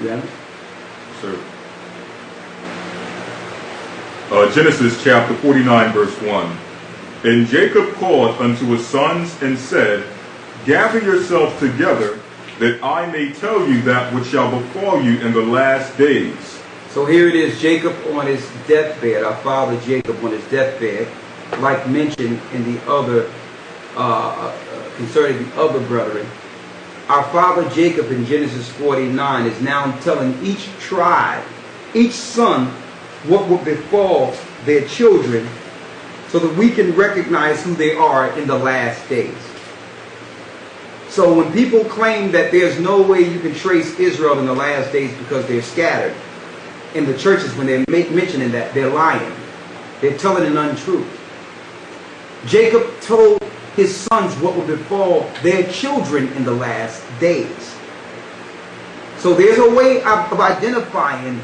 Yeah. Sir. Genesis chapter 49, verse 1. And Jacob called unto his sons and said, Gather yourselves together, that I may tell you that which shall befall you in the last days. So here it is, Jacob on his deathbed, our father Jacob on his deathbed, like mentioned in the other, concerning the other brethren. Our father Jacob in Genesis 49 is now telling each tribe, each son, what will befall their children, so that we can recognize who they are in the last days. So when people claim that there's no way you can trace Israel in the last days because they're scattered in the churches, when they make mention in that, they're lying. They're telling an untruth. Jacob told his sons what will befall their children in the last days. So there's a way of identifying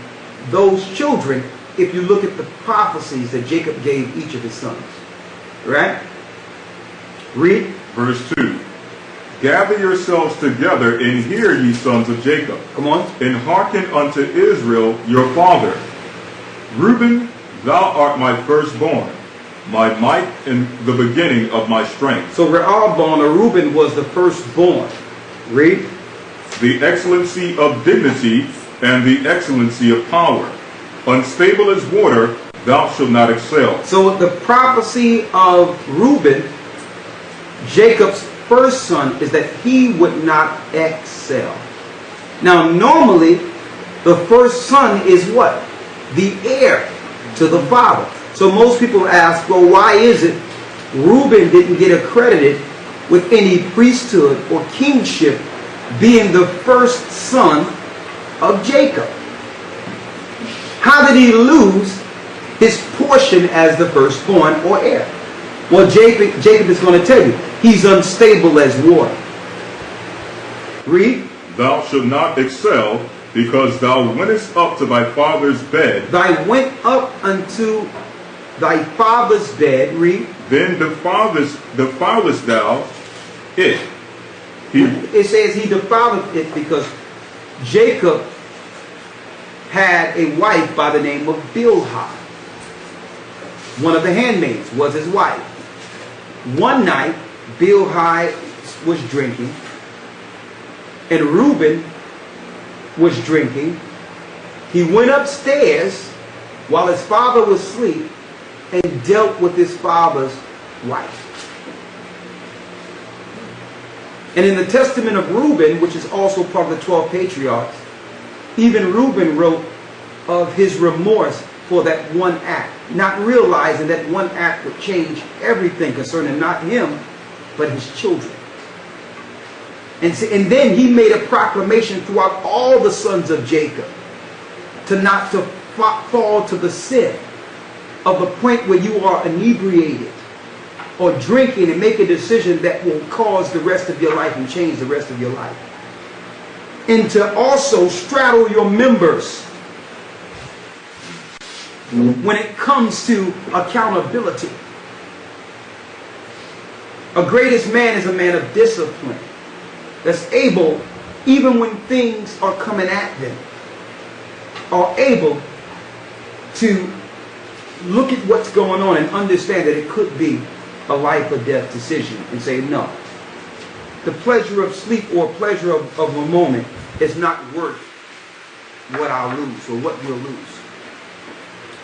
those children if you look at the prophecies that Jacob gave each of his sons. Right? Read. Verse 2. Gather yourselves together and hear, ye sons of Jacob. Come on. And hearken unto Israel your father. Reuben, thou art my firstborn, my might and the beginning of my strength. So Rehoboam or Reuben was the firstborn. Read. The excellency of dignity and the excellency of power. Unstable as water, thou shalt not excel. So the prophecy of Reuben, Jacob's first son, is that he would not excel. Now normally, the first son is what? The heir to the father. So most people ask, well, why is it Reuben didn't get accredited with any priesthood or kingship, being the first son of Jacob? How did he lose his portion as the firstborn or heir? Well, Jacob is going to tell you, he's unstable as water. Read. Thou shalt not excel, because thou wentest up to thy father's bed. Thy went up unto thy father's bed. Read. Then defilest thou it. It says he defiled it because Jacob had a wife by the name of Bilhah. One of the handmaids was his wife. One night, Bilhah was drinking, and Reuben was drinking. He went upstairs while his father was asleep and dealt with his father's wife. And in the Testament of Reuben, which is also part of the 12 patriarchs, even Reuben wrote of his remorse for that one act, not realizing that one act would change everything concerning not him, but his children. And then he made a proclamation throughout all the sons of Jacob to not to fall to the sin of the point where you are inebriated or drinking and make a decision that will cause the rest of your life and change the rest of your life. And to also straddle your members when it comes to accountability. A greatest man is a man of discipline, that's able, even when things are coming at them, are able to look at what's going on and understand that it could be a life or death decision and say, no, the pleasure of sleep or pleasure of a moment is not worth what I'll lose or what we'll lose.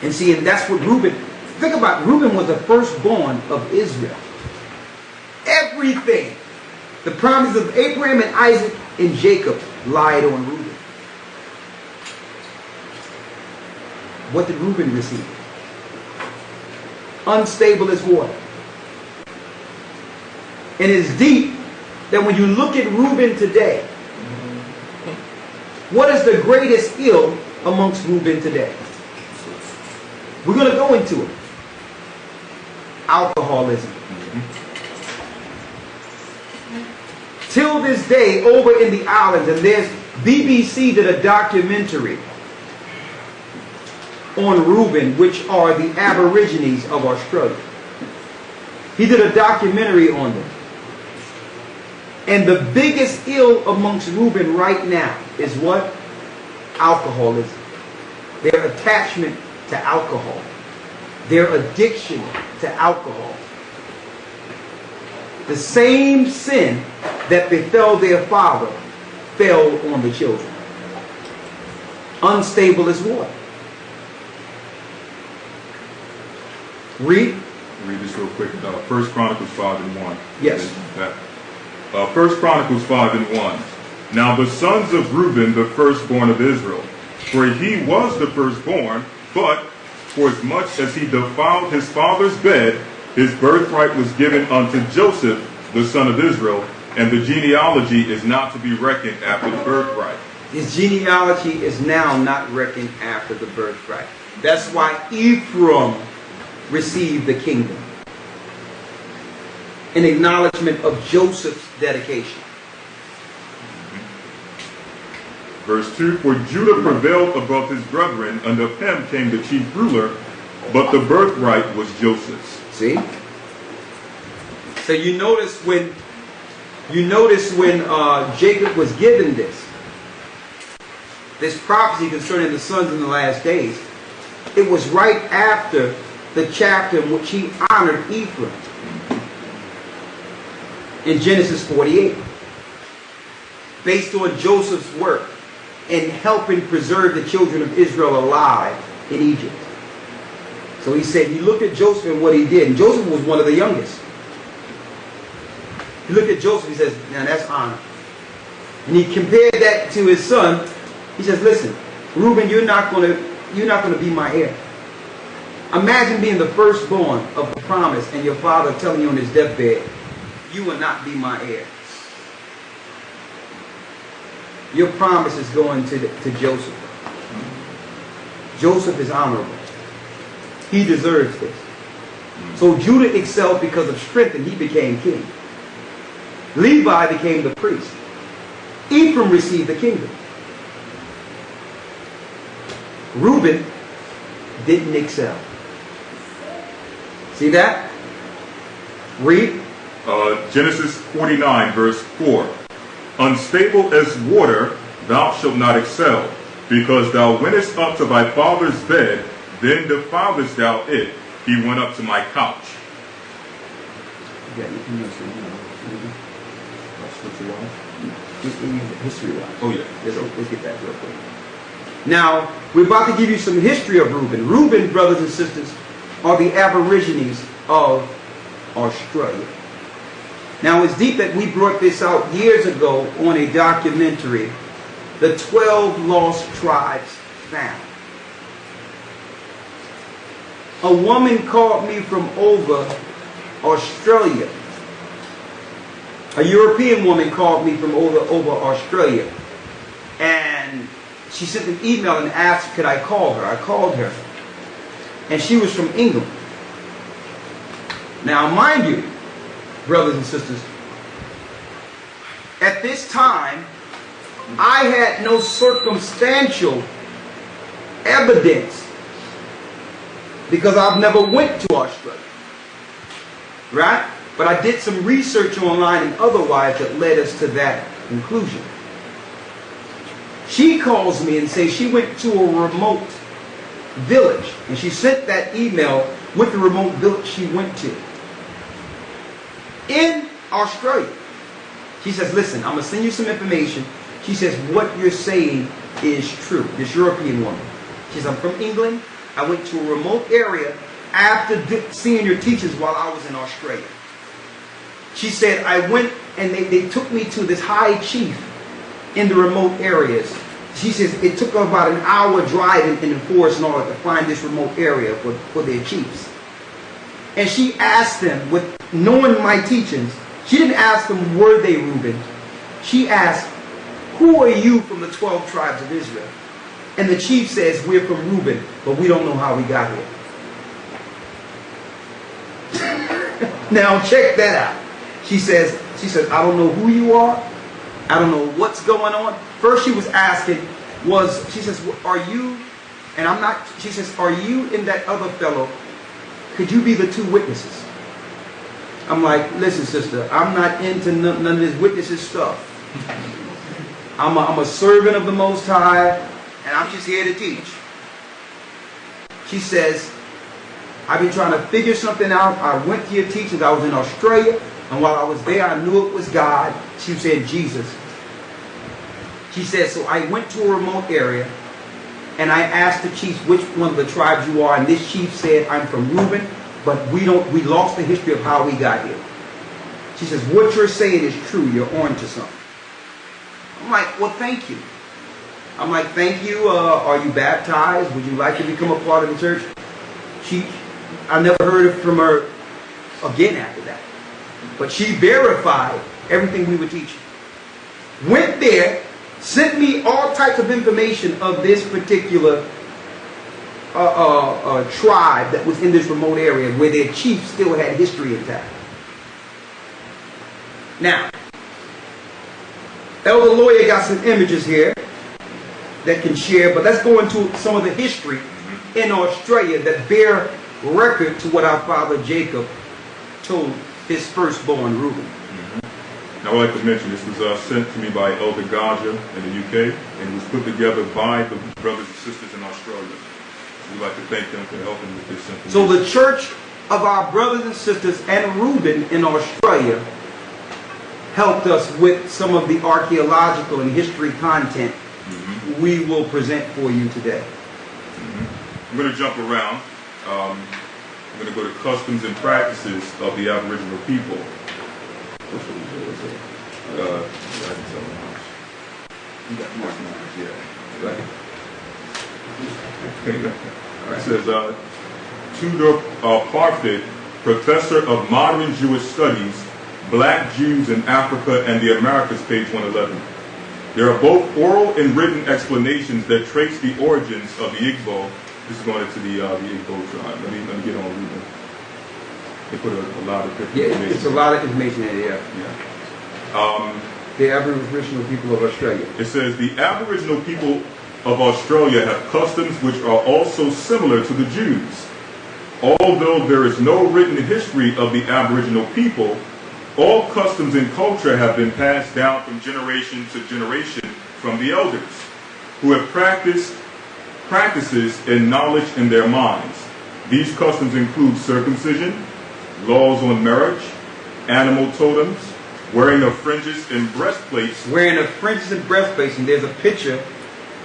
And see, and that's what Reuben, think about, Reuben was the firstborn of Israel. Everything, the promises of Abraham and Isaac and Jacob lied on Reuben. What did Reuben receive? Unstable as water. And it's deep that when you look at Reuben today, what is the greatest ill amongst Reuben today? We're going to go into it. Alcoholism. Till this day, over in the islands, and there's BBC did a documentary on Reuben, which are the Aborigines of Australia. He did a documentary on them. And the biggest ill amongst Reuben right now is what? alcoholism, their attachment to alcohol, their addiction to alcohol. The same sin that befell their father fell on the children. Unstable as water. Read this real quick. 1 Chronicles 5:1. Yes. 1 Chronicles 5:1. Now the sons of Reuben, the firstborn of Israel, for he was the firstborn, but for as much as he defiled his father's bed, his birthright was given unto Joseph, the son of Israel, and the genealogy is not to be reckoned after the birthright. His genealogy is now not reckoned after the birthright. That's why Ephraim received the kingdom. In acknowledgement of Joseph's dedication. Verse 2, for Judah prevailed above his brethren, and of him came the chief ruler, but the birthright was Joseph's. See? So you notice when Jacob was given this prophecy concerning the sons in the last days, it was right after the chapter in which he honored Ephraim in Genesis 48, based on Joseph's work in helping preserve the children of Israel alive in Egypt. So he said, he looked at Joseph and what he did, and Joseph was one of the youngest. He looked at Joseph, he says, now that's honor. And he compared that to his son. He says, listen, Reuben, you're not going to be my heir. Imagine being the firstborn of the promise and your father telling you on his deathbed, you will not be my heir. Your promise is going to Joseph. Joseph is honorable. He deserves this. So Judah excelled because of strength and he became king. Levi became the priest. Ephraim received the kingdom. Reuben didn't excel. See that? Read. Genesis 49, verse 4. Unstable as water, thou shalt not excel, because thou wentest up to thy father's bed, then defiledst thou it. He went up to my couch. Yeah, history-wise. Oh yeah. Let's get that real quick. Now, we're about to give you some history of Reuben. Reuben, brothers and sisters, are the Aborigines of Australia. Now, it's deep that we brought this out years ago on a documentary, The 12 Lost Tribes Found. A woman called me from over Australia. A European woman called me from over Australia. And she sent an email and asked, could I call her? I called her. And she was from England. Now, mind you, brothers and sisters, at this time, I had no circumstantial evidence because I've never went to Australia, right? But I did some research online and otherwise that led us to that conclusion. She calls me and says she went to a remote village, and she sent that email with the remote village she went to in Australia. She says, listen, I'm going to send you some information. She says, what you're saying is true. This European woman. She says, I'm from England. I went to a remote area after seeing your teachers while I was in Australia. She said, I went and they took me to this high chief in the remote areas. She says, it took about an hour driving in the forest in order to find this remote area for their chiefs. And she asked them, with knowing my teachings, she didn't ask them, were they Reuben? She asked, who are you from the 12 tribes of Israel? And the chief says, we're from Reuben, but we don't know how we got here. Now check that out. She says, I don't know who you are. I don't know what's going on. First she was asking, she says, are you, and I'm not, she says, are you and that other fellow, could you be the two witnesses? I'm like, listen, sister, I'm not into none of this witnesses stuff. I'm a servant of the Most High. and I'm just here to teach. She says, I've been trying to figure something out. I went to your teachings. I was in Australia, and while I was there, I knew it was God. She said Jesus. She said, so I went to a remote area, and I asked the chiefs which one of the tribes you are, and this chief said, I'm from Reuben, but we lost the history of how we got here. She says, what you're saying is true. You're on to something. I'm like, well, thank you. I'm like, thank you. Are you baptized? Would you like to become a part of the church? I never heard from her again after that. But she verified everything we were teaching. Went there, sent me all types of information of this particular tribe that was in this remote area where their chief still had history intact. Now, Elder Lawyer got some images here that can share, but let's go into some of the history in Australia that bear record to what our father Jacob told his firstborn Reuben. Now I'd like to mention this was sent to me by Elder Gaja in the UK, and it was put together by the brothers and sisters in Australia. We'd like to thank them for helping with this information. So the church of our brothers and sisters and Reuben in Australia helped us with some of the archaeological and history content we will present for you today. I'm going to jump around. I'm going to go to customs and practices of the Aboriginal people. You got more than that. It says, Tudor Parfit, professor of modern Jewish studies, Black Jews in Africa and the Americas, page 111. There are both oral and written explanations that trace the origins of the Igbo. This is going into the Igbo tribe. Let me get on Reuben. They put a lot of different information. It's a lot of information in there. The Aboriginal people of Australia. It says the Aboriginal people of Australia have customs which are also similar to the Jews. Although there is no written history of the Aboriginal people, all customs and culture have been passed down from generation to generation from the elders, who have practices and knowledge in their minds. These customs include circumcision, laws on marriage, animal totems, wearing of fringes and breastplates. Wearing of fringes and breastplates, and there's a picture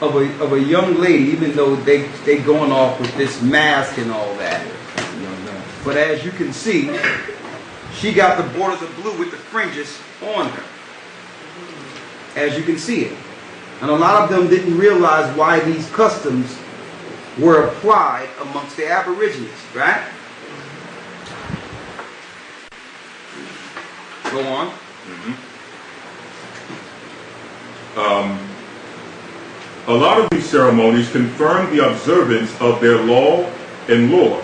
of a young lady, even though they going off with this mask and all that. But as you can see, she got the borders of blue with the fringes on her. As you can see it. And a lot of them didn't realize why these customs were applied amongst the Aborigines, right? Go on. A lot of these ceremonies confirm the observance of their law and lore,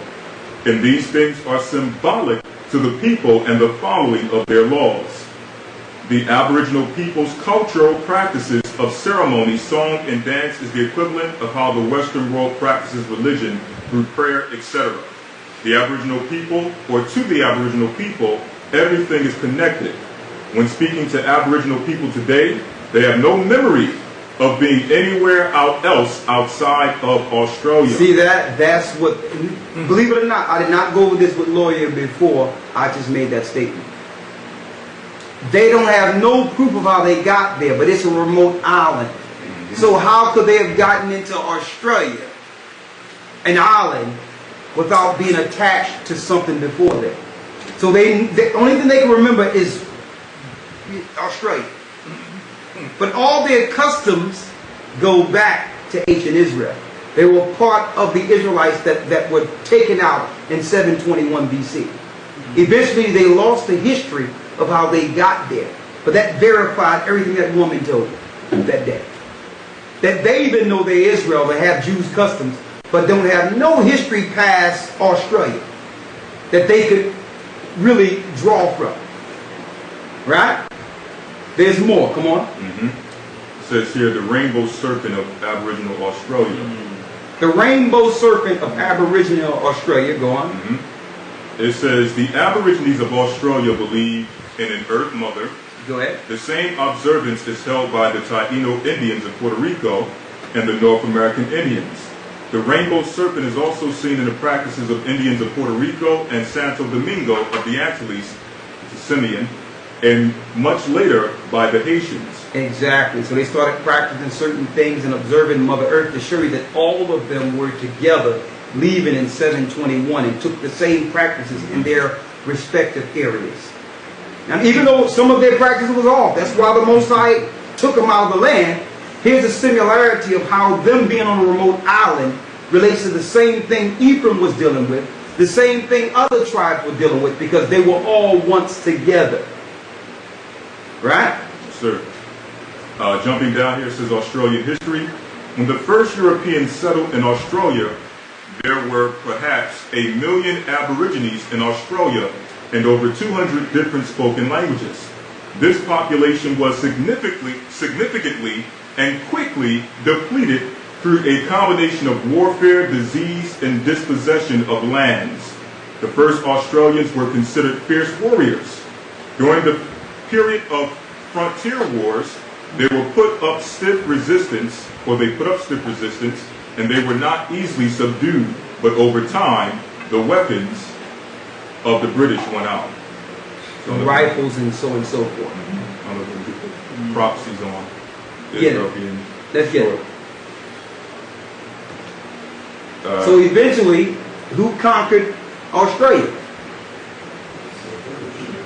and these things are symbolic to the people and the following of their laws. The Aboriginal people's cultural practices of ceremony, song, and dance is the equivalent of how the Western world practices religion through prayer, etc. The Aboriginal people, or to the Aboriginal people, everything is connected. When speaking to Aboriginal people today, they have no memory of being anywhere else outside of Australia. See that? That's what, believe it or not, I did not go over this with Lawyer before. I just made that statement. They don't have no proof of how they got there, but it's a remote island. So how could they have gotten into Australia, an island, without being attached to something before that? So the only thing they can remember is Australia. But all their customs go back to ancient Israel. They were part of the Israelites that were taken out in 721 BC. Eventually they lost the history of how they got there. But that verified everything that woman told them that day. That they even know they're Israel, they have Jews' customs, but don't have no history past Australia that they could really draw from. Right? There's more. Come on. It says here the rainbow serpent of Aboriginal Australia. The rainbow serpent of Aboriginal Australia. Go on. It says the Aborigines of Australia believe in an earth mother. Go ahead. The same observance is held by the Taino Indians of Puerto Rico and the North American Indians. The rainbow serpent is also seen in the practices of Indians of Puerto Rico and Santo Domingo of the Antilles, which is Simeon, and much later by the Haitians. Exactly. So they started practicing certain things and observing Mother Earth to show you that all of them were together, leaving in 721, and took the same practices in their respective areas. Now, even though some of their practices was off, that's why the Most High took them out of the land. Here's a similarity of how them being on a remote island relates to the same thing Ephraim was dealing with, the same thing other tribes were dealing with, because they were all once together. Right? Yes, sir. Jumping down here, it says Australian history. When the first Europeans settled in Australia, there were perhaps 1 million Aborigines in Australia and over 200 different spoken languages. This population was significantly and quickly depleted through a combination of warfare, disease, and dispossession of lands. The first Australians were considered fierce warriors. During the period of frontier wars, they put up stiff resistance, and they were not easily subdued. But over time, the weapons of the British went out. So rifles and so forth. I don't know if we can put prophecies on. Let's get it. So eventually, who conquered Australia?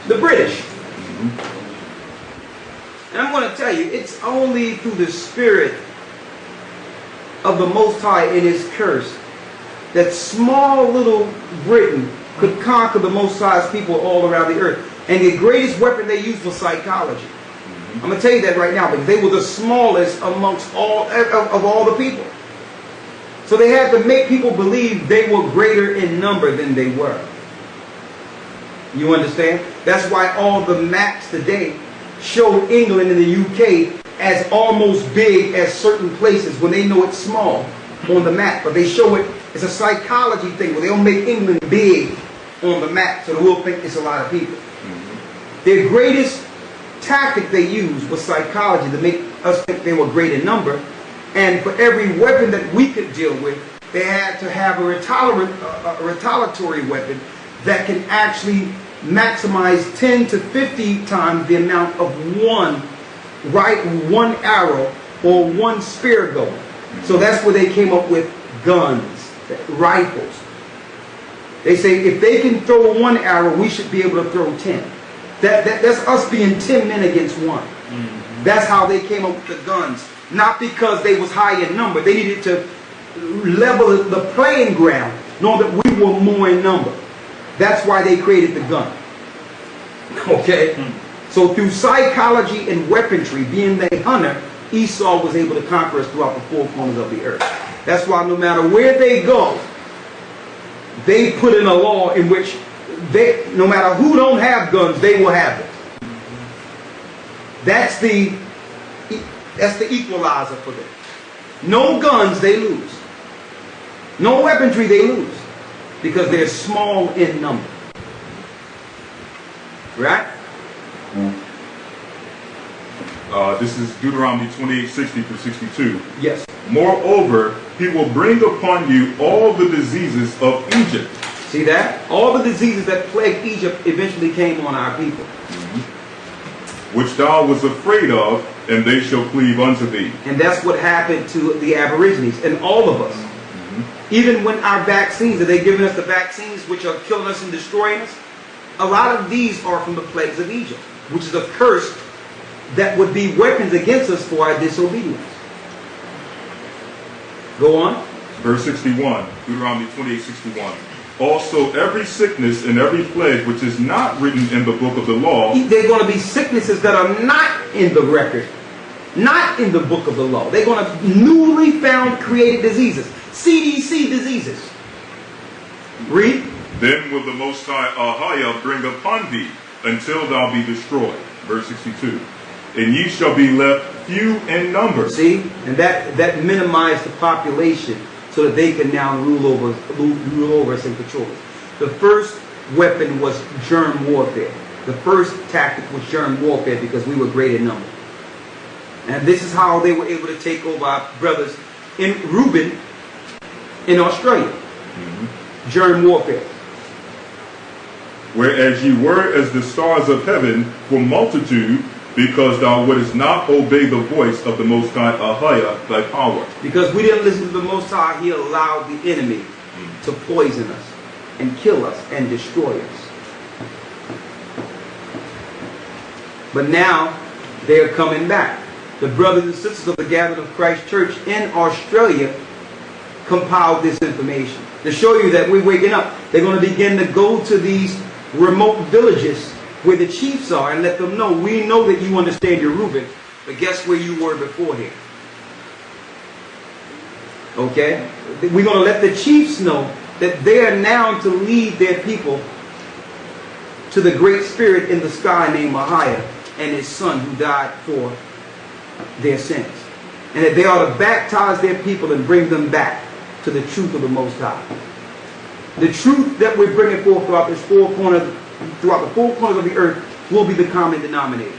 The British. And I'm going to tell you, it's only through the spirit of the Most High and His curse that small little Britain could conquer the Most High's people all around the earth. And the greatest weapon they used was psychology. I'm going to tell you that right now, because they were the smallest amongst all the people. So they had to make people believe they were greater in number than they were. You understand? That's why all the maps today show England and the UK as almost big as certain places when they know it's small on the map. But they show it as a psychology thing where they'll make England big on the map so we'll think it's a lot of people. Their greatest tactic they used was psychology to make us think they were great in number. And for every weapon that we could deal with, they had to have a retaliatory weapon that can actually maximize 10 to 50 times the amount of one arrow or one spear going. So that's where they came up with guns, rifles. They say if they can throw one arrow, we should be able to throw 10. That's us being 10 men against one. That's how they came up with the guns. Not because they was high in number. They needed to level the playing ground, knowing that we were more in number. That's why they created the gun. Okay? So through psychology and weaponry, being the hunter, Esau was able to conquer us throughout the four corners of the earth. That's why no matter where they go, they put in a law in which no matter who don't have guns, they will have it. That's the equalizer for them. No guns, they lose. No weaponry, they lose. Because they're small in number. Right? This is Deuteronomy 28:60-62. Yes. Moreover, he will bring upon you all the diseases of Egypt. See that? All the diseases that plagued Egypt eventually came on our people. Which thou was afraid of, and they shall cleave unto thee. And that's what happened to the Aborigines and all of us. Even when our vaccines, are they giving us the vaccines which are killing us and destroying us? A lot of these are from the plagues of Egypt, which is a curse that would be weapons against us for our disobedience. Go on. Verse 61, Deuteronomy 28:61. Also every sickness and every plague which is not written in the book of the law. There are going to be sicknesses that are not in the record, not in the book of the law. They're going to newly found created diseases, CDC diseases. Read. Then will the Most High Ahaya bring upon thee until thou be destroyed. Verse 62. And ye shall be left few in number. See, and that minimized the population so that they can now rule over us and control us. The first weapon was germ warfare. The first tactic was germ warfare because we were great in number. And this is how they were able to take over our brothers in Reuben in Australia during warfare. Whereas ye were as the stars of heaven for multitude, because thou wouldest not obey the voice of the Most High Ahijah, thy power. Because we didn't listen to the Most High, he allowed the enemy to poison us and kill us and destroy us. But now they're coming back. The brothers and sisters of the Gathering of Christ Church in Australia compiled this information to show you that we're waking up. They're going to begin to go to these remote villages where the chiefs are and let them know, we know that you understand your Reuben, but guess where you were beforehand? Okay? We're going to let the chiefs know that they are now to lead their people to the great spirit in the sky named Ahijah and his son who died for their sins. And that they ought to baptize their people and bring them back to the truth of the Most High. The truth that we're bringing forth throughout the four corners of the earth will be the common denominator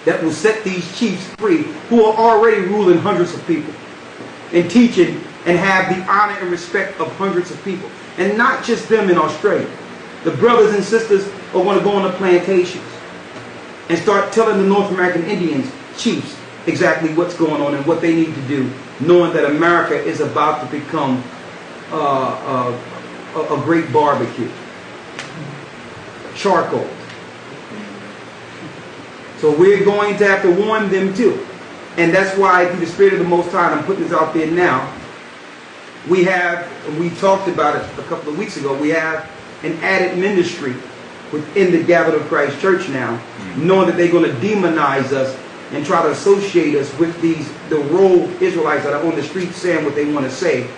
that will set these chiefs free who are already ruling hundreds of people and teaching and have the honor and respect of hundreds of people. And not just them in Australia. The brothers and sisters are going to go on the plantations and start telling the North American Indians, chiefs, exactly what's going on and what they need to do, knowing that America is about to become a great barbecue. Charcoal. So we're going to have to warn them too. And that's why through the Spirit of the Most High, and I'm putting this out there now, we talked about it a couple of weeks ago, we have an added ministry within the Gathering of Christ Church now, knowing that they're going to demonize us and try to associate us with the rogue Israelites that are on the street saying what they want to say,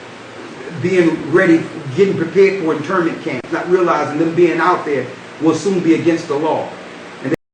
being ready, getting prepared for internment camps, not realizing them being out there will soon be against the law.